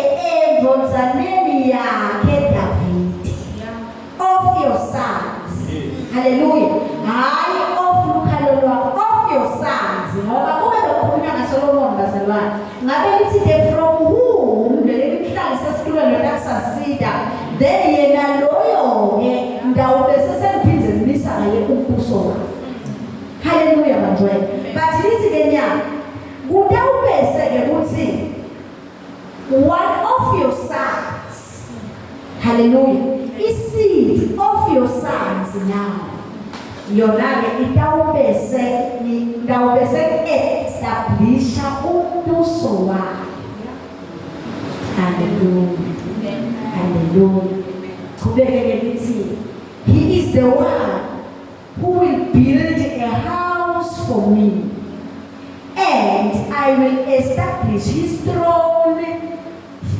endodsaneni yakhe David, of your sons. Hallelujah. Hayi of lukhalo lwakho, of your sons. Ngoba kube lokhulunywa ngaSolomon bazalwane. Ngabe lithi from whom leli mhlali sesitulweni lotakusasida then yena loyo-ke ndawube seseliphindze limisa ngaye umbuso wakhe. Hallelujah bantwana. But lithi-ke nyaka kutawubese-ke ukuthi one of your sons, hallelujah, is seed of your sons now. Yona-ke itawubese establisha umbuso wakhe. Hallelujah. Hallelujah. Kubekeke lithi he is the one who will build a house for me, and I will establish his throne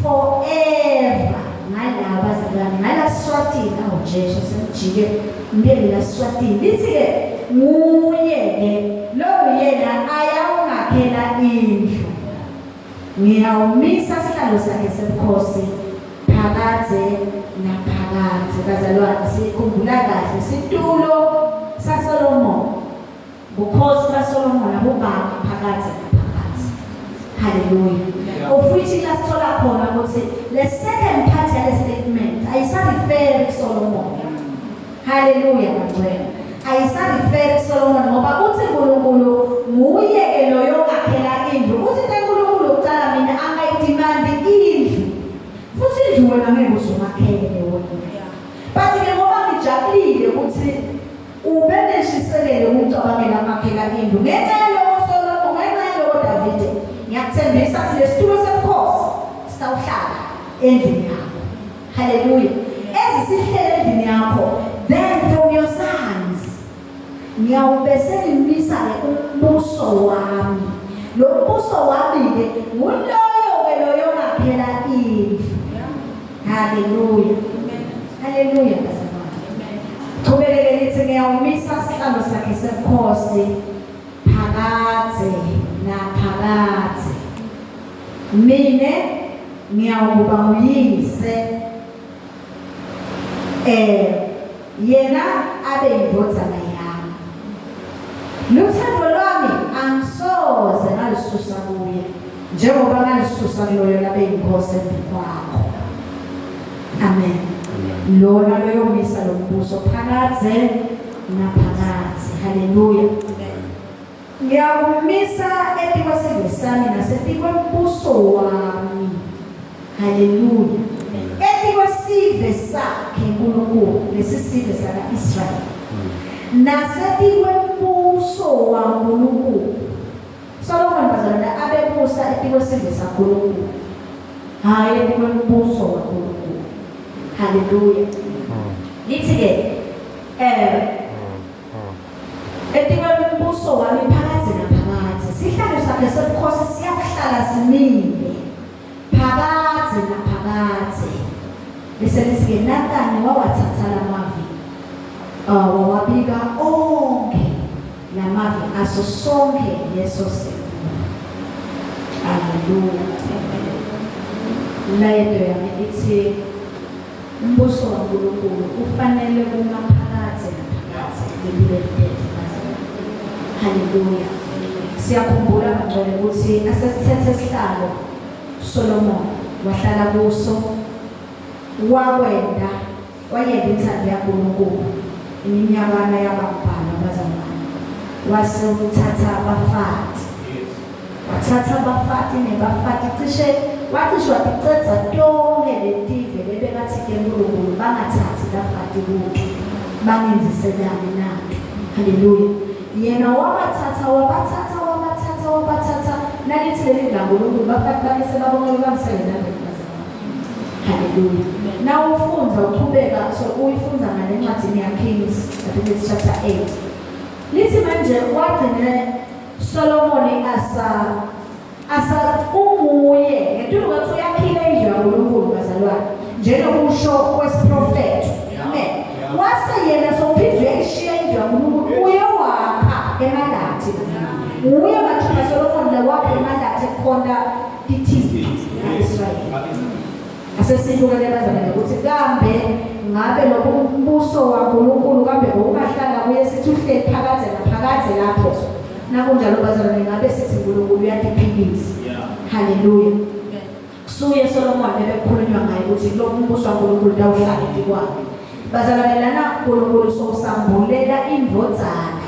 forever. Ngala bazalwane, ngala Swatini, Jesu semjike mbele la Swatini. Lithi-ke nguye-ke lo yena ayawungakhela indlu. Ngiyawumisa sihlalo sakhe sebukhosi phakade naphakade. Bazalwane, sikhumbula kahle isitulo saSolomon, bukhosi kaSolomon abubaba phakade naphakade. Hallelujah. Of which lasithola khona ukuthi the second part yale statement ayisareferi kuSolomon. Hallelujah bantwana. Ayisareferi kuSolomon ngoba kuthi uNkulunkulu nguye-ke loyo ongakhela indlu. Kuthi uNkulunkulu ukucala mina angayidimandi indlu. Futhi indlu wena ngeke uzomakhele wena. But-ke ngoba ngijabulile ukuthi ubeneshisekele ukucabangela amakhela indlu. Ngenxa yaloko Solomon, ngenxa yaloko David, ngiyakuthembisa ukuthi lesitulo sebukhosi sitawuhlala endlini yakho. Hallelujah. Ezisihlele endlini yakho, then from your sons ngiyawubese ngimisa-ke umbuso wami. Lo mbuso wami-ke nguloyo-ke loyo ongakhela indlu. Hallelujah. Hallelujah bazalwane. Qhubekeke lithi ngiyawumisa sihlalo sakhe sebukhosi phakade naphakade. Mine ngiyawuba nguyise yena abe yindodana yami. Luthando lwami angisoze ngalisusa kuye njengoba ngalisusa kuloyo labe yinkosi kwakho. Amen. Lona loyo misa lombuso phakade naphakade. Hallelujah. Ngiyawumisa etikwesivesami nasetikwenbuso wami. Hallelujah. Etikwesive sakhe uNkulunkulu, lesi sive saka-Israyeli, nasetikwenbuso waNkulunkulu. Solomon bazalwane abebusa etikwesive saNkulunkulu, hayi etikwenbuso waNkulunkulu. Hallelujah. Lithi-ke etikwenbuso wami phakade naphakade. Sihlalo sakhe sebukhosi siyakuhlala simile phakade naphakade. Bese lithi-ke Nathani wawathatha la mavi wawabika onke la mavi aso sonke leso simo. Hallelujah. Layeto yami ithi umbuso waNkulunkulu ufanele uma phakade naphakade. Haleluya. Siyakhumbula ngale ukuthi asesithethe isihlalo Solomon wahlala kuso wakwenda wayenda inthando yaNkulunkulu iminyakana yababhala abazalwane wase uthatha abafati wathatha abafati nebafati cishe waticetha tonke letive lebekathi ke uNkulunkulu bangathathi abafati kubo bangenziselani nathi. Haleluya. Yena wabathatha nalithi leli ngaNkulunkulu bafati bakese babonke bamsebenza bezalwane. Haleluya. Now ufunza uqhubeka so uyifunza ngale ncwadi yaKings chapter 8. Lithi manje wagcine Solomon asa umuye ngetulu kwathi uyakhile indlu yaNkulunkulu bazalwane njengokusho kwesiprofeti. Amen. Wase yena sophindwe ishiya indlu yaNkulunkulu uye wakha eMalathi. Uye wathi Solomon la wakha eMalathi khona iThivi yaIsrayeli. Asesibuka lebazalwane ukuthi kambe ngabe lokho umbuso waNkulunkulu kambe ngokuhlala kuye sithi uhleli phakathi lapho nakunjalo bazalwane ngabe sithi uNkulunkulu uyadiphilisa. Haleluya. Kusuye Solomon bebekhulunywa ngaye ukuthi lo umbuso waNkulunkulu dawuhlala ndikwakhe. Bazalwane lana uNkulunkulu sosambulela indvodzana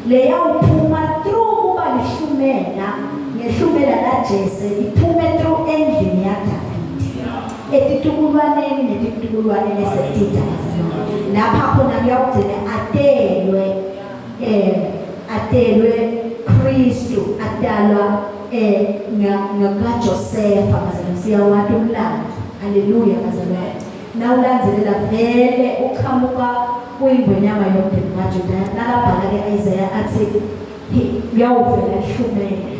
leya uphuma through kuba lihlumela ngehlumela laJese iphume through endlini yaDavide. Etitukulwaneni netitukulwaneni esetitha lapha khona kuyawugcina atelwe Kristu adalwa ngakaJosefa bazalwane siyawathi umlando. Haleluya bazalwane. Nawulandzelela vele uqhamuka kuyingonyama yomndeni kaJuda nakabhala ke-Isaiah athi kuyawuvela ihlumela.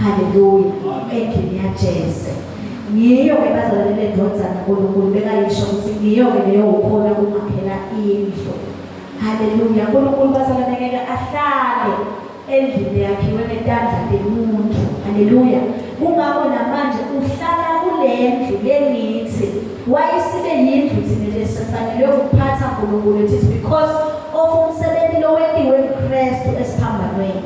Haleluya. Endlini yaJese ngiyo ke bazalwane lendvodzana uNkulunkulu bekayisho ukuthi ngiyo ke leyo ukhona kumakhela indlu. Haleluya. uNkulunkulu bazalwane ngeke ahlale endlini yakhiwe ngetandla lomuntu. Haleluya. Kungako namanje uhlala kule ndlu lenithi wayisibe yindlu thina lesifanele ukuphatha uNkulunkulu. It is because of umsebenzi lo wenziwe uKristu esiphambanweni.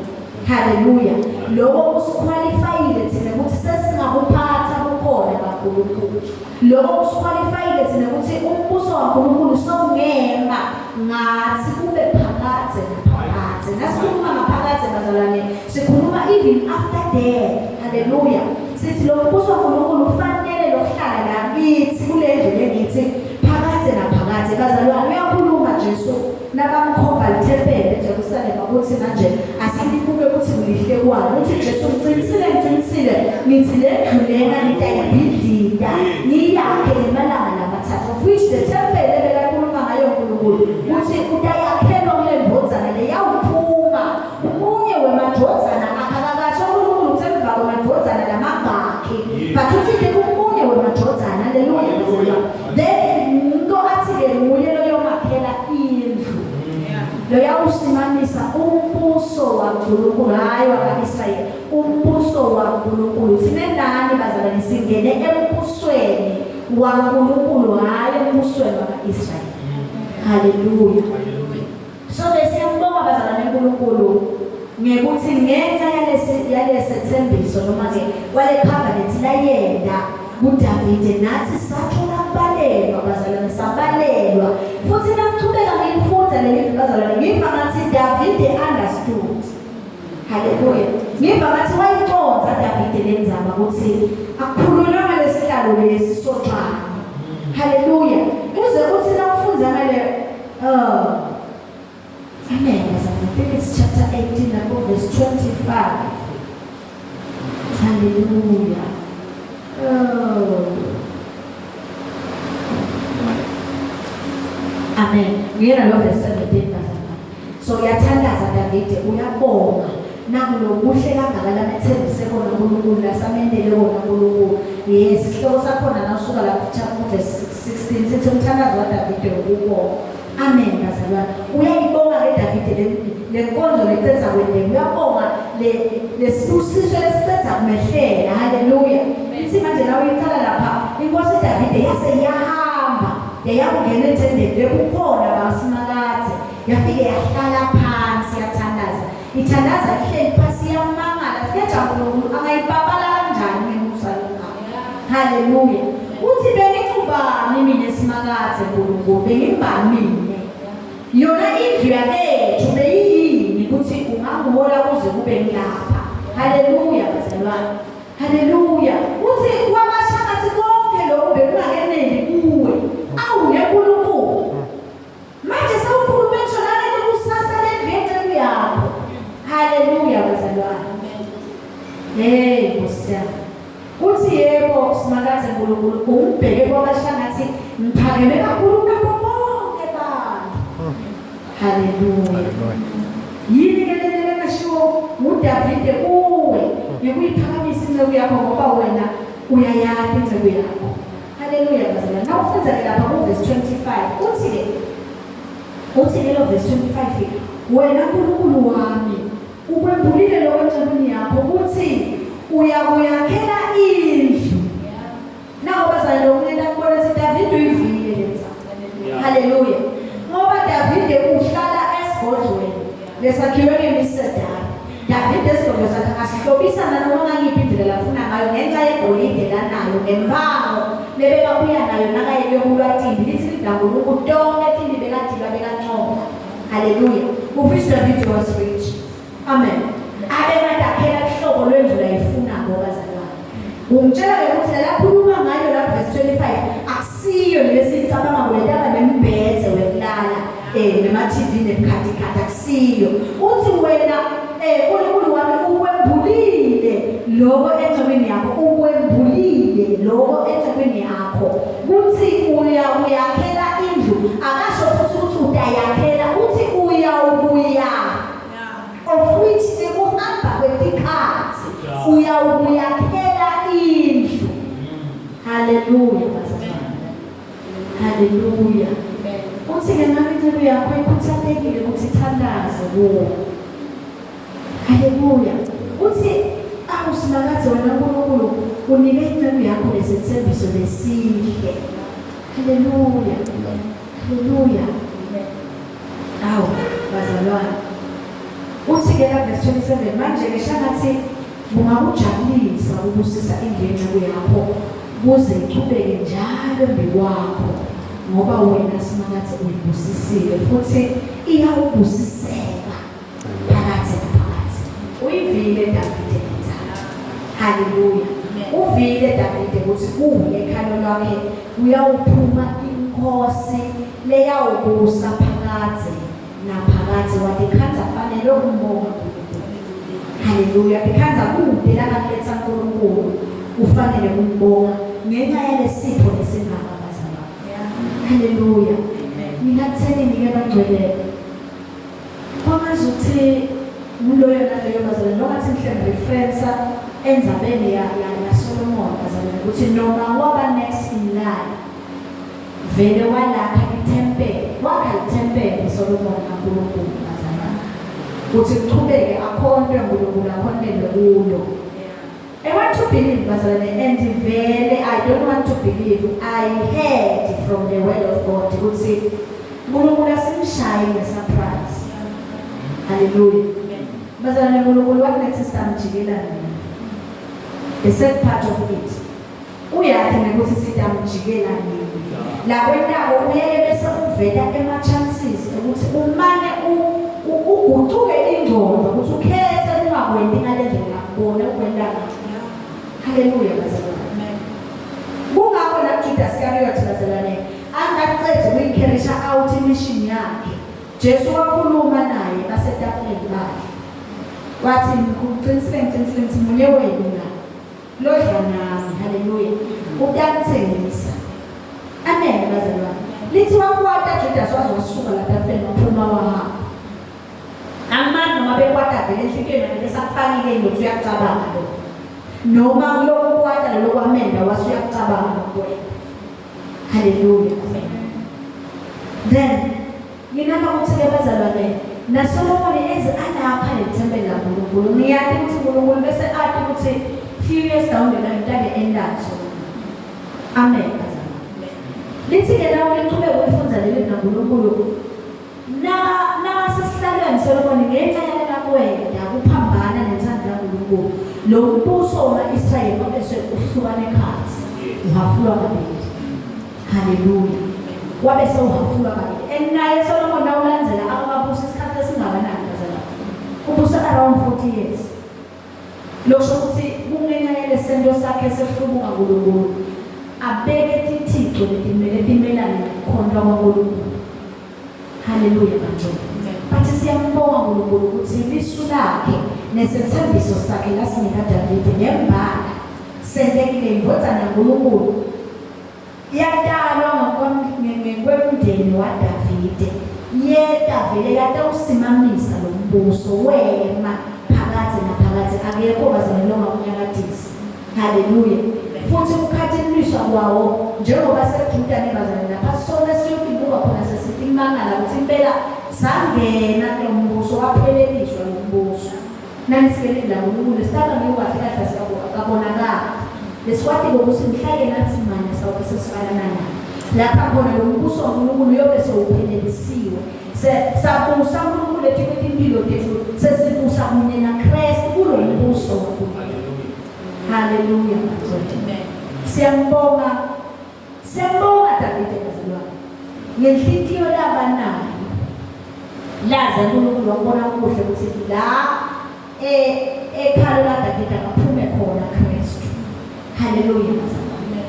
Haleluya. Lokho kusiqualifyile thina ukuthi sesingakuphatha bukhona kaNkulunkulu. Lokho kusiqualifyile thina ukuthi umbuso waNkulunkulu songema ngathi kube phakathi naphakathi. Nasikhuluma ngaphakathi bazalwane sikhuluma even after death. Haleluya. Sithi lo mbuso waNkulunkulu ufanele lokuhlala la kithi kule ndlu engithi phakathi naphakathi. Bazalwane uyakhuluma Jesu nabamkhomba lithempeli eJerusalema ukuthi manje asilibuke ukuthi ulihle kwalo uthi Jesu uqinisile nithi le ndlu lena nitayibhidlika niyakhe ngemalanga lamathathu which the temple ebekakhuluma ngayo uNkulunkulu uthi utayakhelwa kule ndvodzana le yawuphuma umunye wemadvodzana akakakasho uNkulunkulu ukuthi emva kwemadvodzana lamagakhe but uthi umunye wemadvodzana. Haleluya. Then ngo athi ke nguye loyo makhela indlu lo yawusimanisa umbuso waNkulunkulu hayi wakaIsrayeli. Umbuso waNkulunkulu thina nani bazalwane singene embusweni waNkulunkulu hayi embusweni wakaIsrayeli. Haleluya. So besiyambonga bazalwane uNkulunkulu ngekuthi ngenxa yalesethembiso noma ke wale covenant layenda uDavide nathi sathola kubalelwa bazalwane sabalelwa futhi nakuchubeka ngimfunda leli bazalwane ngiva ngathi Davide understood. Haleluya. Ngiva ngathi wayiqonda Davide lenzaba ukuthi akukhulunywa ngalesihlalo lesi soxana. Haleluya. Uze uthi nawufunza ngale Amen. I think it's chapter 18 and verse 25. Hallelujah. Amen. Ngiyena lo verse 17 bazalwane. So uyathandaza Davide uyabonga nakulokuhle kangaka lamethembise kona uNkulunkulu lasamendele kona uNkulunkulu. Yes, isihloko sakhona nawusuka lapha chapter verse 16 sithi umthandazo waDavide ukubonga. Amen bazalwane. Uyayibonga ke Davide lenkonzo lecenza kwendeni uyabonga lesibusiso lesicenza kumehlela. Haleluya. Ithi manje nawe uyiqala lapha inkosi Davide yase yahamba yayakungena entendeni bekukhona basimakazi yafike yahlala phansi yathandaza ithandaza ihleli phasi yamangala siyajabula uNkulunkulu angayibabala kanjani ngemusa lokho. Haleluya. Uthi bengicubani mina esimakathe uNkulunkulu bengimbani mina. Yona indlu yakethu beyini ukuthi ungangihola kuze kube ngilapha. Haleluya bazalwane. Haleluya. Uthi wabashakathi konke lokho bekungakeneli kuwe. Awu ngenkulunkulu. Manje sawukhuluma nje kusasa lendlu yakho. Haleluya bazalwane. Hey Nkosi. Uthi yebo simakathe uNkulunkulu umbheke kwabashakathi ngiphakeme kakhulu ngabo bonke bantu. Haleluya. Yini ke lena ngasho uDavide kuwe ngikuyiphakamisa inceku yakho ngoba wena uyayazi inceku yakho. Haleluya bazalwane. Nawufunda lapha ku verse 25 uthi ke lo verse 25 wena uNkulunkulu wami ukwembulile lokho encebweni yakho uthi uyakuyakhela indlu. Nawo bazalwane ukunenda kubona ukuthi Davide uyivile lenza. Haleluya. Ngoba Davide uhlala esigodlweni lesakhiwe ngemisedari. Davide esigodlo sakhe asihlobisana noma ngayiphi indlela afuna ngayo ngenxa yegolide lanayo nembango lebekabuya nayo nakayeke kulwatini lithi lidanguluku tonke tini bekadila bekancoba. Haleluya. Ufisha David was rich. Amen. Abemadakhela ihlobo lwendlu layifuna ngobazalwane. Ungitshela ukuthi la khuluma ngayo la verse 25 akusiyo lesicabanga kulendaba nembeze wekulala nema TV nemkhathi akusiyo. Uthi wena uNkulunkulu wami ukwembulile lokho encebweni yakho ukwembulile lokho encebweni yakho. Kuthi uyakhela indlu akasho futhi ukuthi uyayakhela uthi uyawubuya. Of which sekuhamba kwesikhathi uyawuyakhela indlu. Haleluya bazalwane. Haleluya. Uthi ke nami incebo yakho ikhuthalekile ukuthi ithandaze kuwe. Haleluya. Uthi awusimakathe wena uNkulunkulu unike incebo yakho lesithembiso lesihle. Haleluya. Haleluya. Awu bazalwane. Uthi ke la verse 27 manje ke shanathi ungakujabulisa ubusisa indlu yakho kuze ichubeke njalo embikwakho ngoba wena simakathe uyibusisile futhi iyawubusiseka phakathi naphakathi. Uyivile Davide ngithanda. Haleluya. Uvile Davide ukuthi kuwe ekhalo lakhe uyawuphuma inkosi leyawubusa phakathi naphakathi wadikhanza fanele umbonga. Haleluya. Dikhanza kude la kaletha uNkulunkulu ufanele umbonga ngenxa yalesipho lesingaka bazalwane. Haleluya. Nginatheni ngike bangcwele. Kwazuthi uloyo naleyo bazalwane lokathi mhlambe reference enzabeni ya Solomon bazalwane ukuthi noma waba next in line vele walakha itempele wakha itempele Solomon kaNkulunkulu bazalwane uthi kuchubeke akhonwe uNkulunkulu akhonelwe kulo. I want to believe bazalwane and vele I don't want to believe I heard from the word of God ukuthi uNkulunkulu asimshaye ngesurprise. Hallelujah. Bazalwane uNkulunkulu wakuletha sitamjikelana. The second part of it uyathi ukuthi sitamjikela nini la kwendawo uyeke bese uvela ema-chances ukuthi umane uguquke ingqondo ukuthi ukhethe ungakwendi ngale ndlela kubona ukwendana. Haleluya bazalwane. Kungakho la Judas Iscariot bazalwane angacede ukuyikherisha out imission yakhe. Jesu wakhuluma naye basetafuleni bakhe wathi ngiqinisile munye wenu la lodla nami. Haleluya. Uyakuthengisa. Amen bazalwane. Lithi wakwata Judas wazwasuka la tafuleni waphuma wahamba. Amanye noma bekwata vele enhliziyo lesakufakile into uyacabanga lo. Noma kuloko kwata lo kwamenda wasuyacabanga ngokwena. Haleluya. Then nginama ukuthi ke bazalwane na Solomon alapha lethempeli laNkulunkulu. Ngiyathi ukuthi uNkulunkulu bese athi ukuthi few years down the line into endazo. Amen bazalwane. Lithi ke lawo liqhubeka ukufunda leli naNkulunkulu. Na sesihlalweni Solomon ngenxa yalena kwena kaNkulunkulu. Lo mbuso wama-Israyeli wabese uhlukane khathi, uhafulwa kabili. Haleluya. Wabese uhafulwa kabili. And naye Solomon nawulandzela akabusa isikhathi esingakanani bazalwane? Ubusa around 40 years. Losho ukuthi kungenxa lesento sakhe sehlubuka kuNkulunkulu. Abeke tithixo letimele timelane nokukhonza kwaNkulunkulu. Haleluya bantu. Bathi siyambonga uNkulunkulu ukuthi lisu lakhe nesethembiso sakhe lasinika Davide nembala sendekile indodana kaNkulunkulu yatalwa ngokwemndeni waDavide. Davide yatawusimamisa lo mbuso wema phakathi naphakathi, akekho bazalelonga kunyakadisi. Haleluya. Futhi ukukhathiliswa kwawo njengoba seJuda nebazalwane lapha sona siyophinduka khona sesitimangala ukuthi impela sangena kulo mbuso wapheleliswa lo mbuso. Nanisikelile la uNkulunkulu sithatha ngekwahle kahle sikabonakala. Lesikwati ukuthi mhlake nathi manje sawube sesifana naye. Lapha khona lo mbuso kaNkulunkulu yobe sewuphelelisiwe. Sabusa uNkulunkulu ethu impilo yethu sesibusa kunye naKristu kulo mbuso kaNkulunkulu. Haleluya. Siyambonga Davide bazalwane. Ngenhliziyo labanayo. Laza uNkulunkulu wabona kuhle ukuthi la ekhalo laDavide akaphume khona Kristu. Haleluya bazalwane.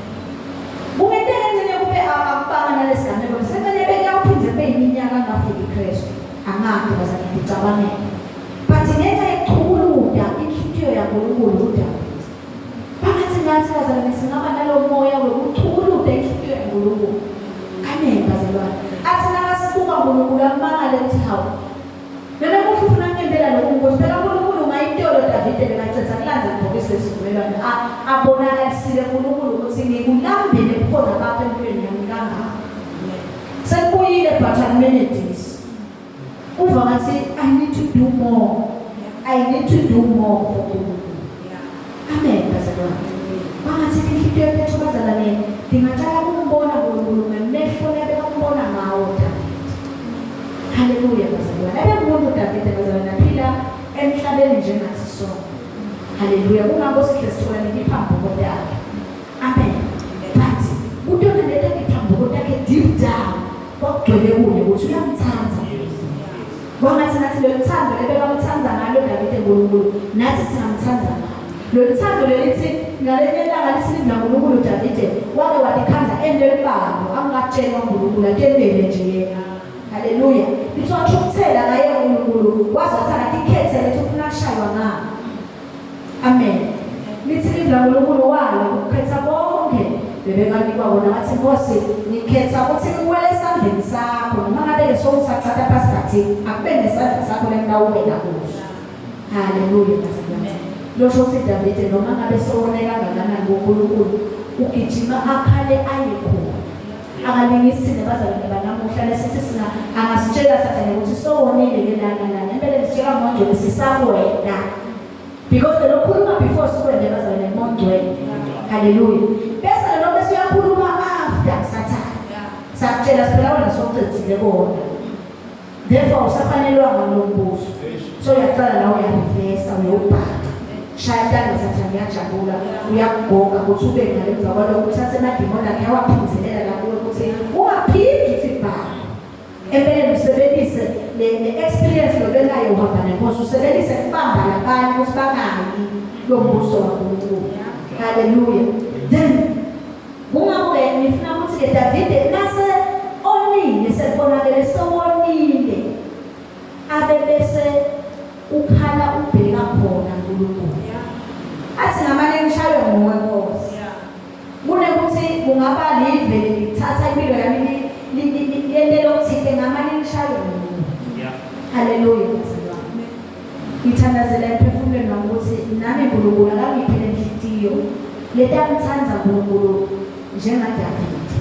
Kungendelenzele kube akubanga nalesigameko sebenye bekaphindze beyiminyaka ngafiki Kristu. Angakho bazalwane ngicabangela. But ngenxa yokukhuluda inhliziyo yaNkulunkulu uDavide. Ngathi bazalwane singaba nalo moya wokuthukuluda inhliziyo yaNkulunkulu. Amen bazalwane. Athi nakasibuka uNkulunkulu amangale ukuthi hawu. Noma ufuna ngempela lokho ngoba phela uNkulunkulu ngayitolo Davide bekacetha kulanza ibhokisi lesivumelwano. Abonakalisile uNkulunkulu ukuthi ngikulambele khona lapha empilweni yami kangaka. Sekuyile but amenities. Uva ngathi I need to do more. I need to do more for uNkulunkulu. Amen bazalwane. Bangathi inhliziyo yethu bazalwane ndingathanda ukumbona uNkulunkulu ngamehlo ebekumbona ngawo Davide. Haleluya bazalwane. Umuntu Davide bazalwane aphila emhlabeni njengathi sonke. Haleluya. Kungakho sihle sithola niphambuko yakhe. Amen. But utona leta niphambuko yakhe deep down kwagcwele kuye ukuthi uyamthanda. Bangathi nathi lo thando lebekamthanda ngalo Davide uNkulunkulu nathi singamthanda ngalo. Lo thando lelithi ngalenyela ngalisini naNkulunkulu Davide wake watikhanza endebalo angatshela uNkulunkulu atendele nje yena. Haleluya. Lithotsha ukuthela ngaye uNkulunkulu wazathi akathethe lethi ufuna kushaywa ngalo. Amen. Lithi livla uNkulunkulu walo ukukhetha bonke bebekanikwa wona wathi Nkosi ngikhetha ukuthi kuwele esandleni sakho noma ngabe lesongisachatha phakathi akube nesandla sakho lenawuwela kuso. Haleluya bazalwane. Losho ukuthi Davide noma ngabe sewoneka kangakanani ngoNkulunkulu ugijima akhale aye khona. Akalingisile bazalwane banamuhla lesithi sina angasitshela sathane ukuthi sewonile ke lana empela sitshela uMondwe sisabwena. Because the lokhuluma before sikwende bazalwane uMondwe. Haleluya. Bese lokho siyakhuluma after sathane. Sakutshela siphela wena sokucedzile kona. Therefore usafanelwa ngalombuso. So uyaqala la uyareverse uyobhala. Shayitana sathane yajabula uyagoga ukuthi ube ngale emva kwalokho uthathe emadimoni akhe awaphinzelela lapho ukuthi ungaphindi uthi bhala. Empela usebenzise le-experience lobenayo uhamba nenkosi usebenzise kubamba labanye ukuthi bangayi lo mbuso kaNkulunkulu. Haleluya. Then kungabe ngifuna ukuthi ke Davide nase onile sekubonakele sewonile abe bese ukhala ubheka khona uNkulunkulu. Athi ngamanye ngishaywe nguwe Nkosi. Kunekuthi kungaba livele lithatha impilo yami liyendele ukuthi ngamanye ngishaywe nguwe. Haleluya bazalwane. Ngithandazela emphefumulweni wami ukuthi nami uNkulunkulu akangiphile inhliziyo letamthanda uNkulunkulu njengaDavide.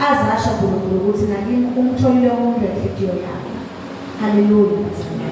Azasho uNkulunkulu ukuthi nakini umtholile umuntu enhliziyo yakhe. Haleluya bazalwane.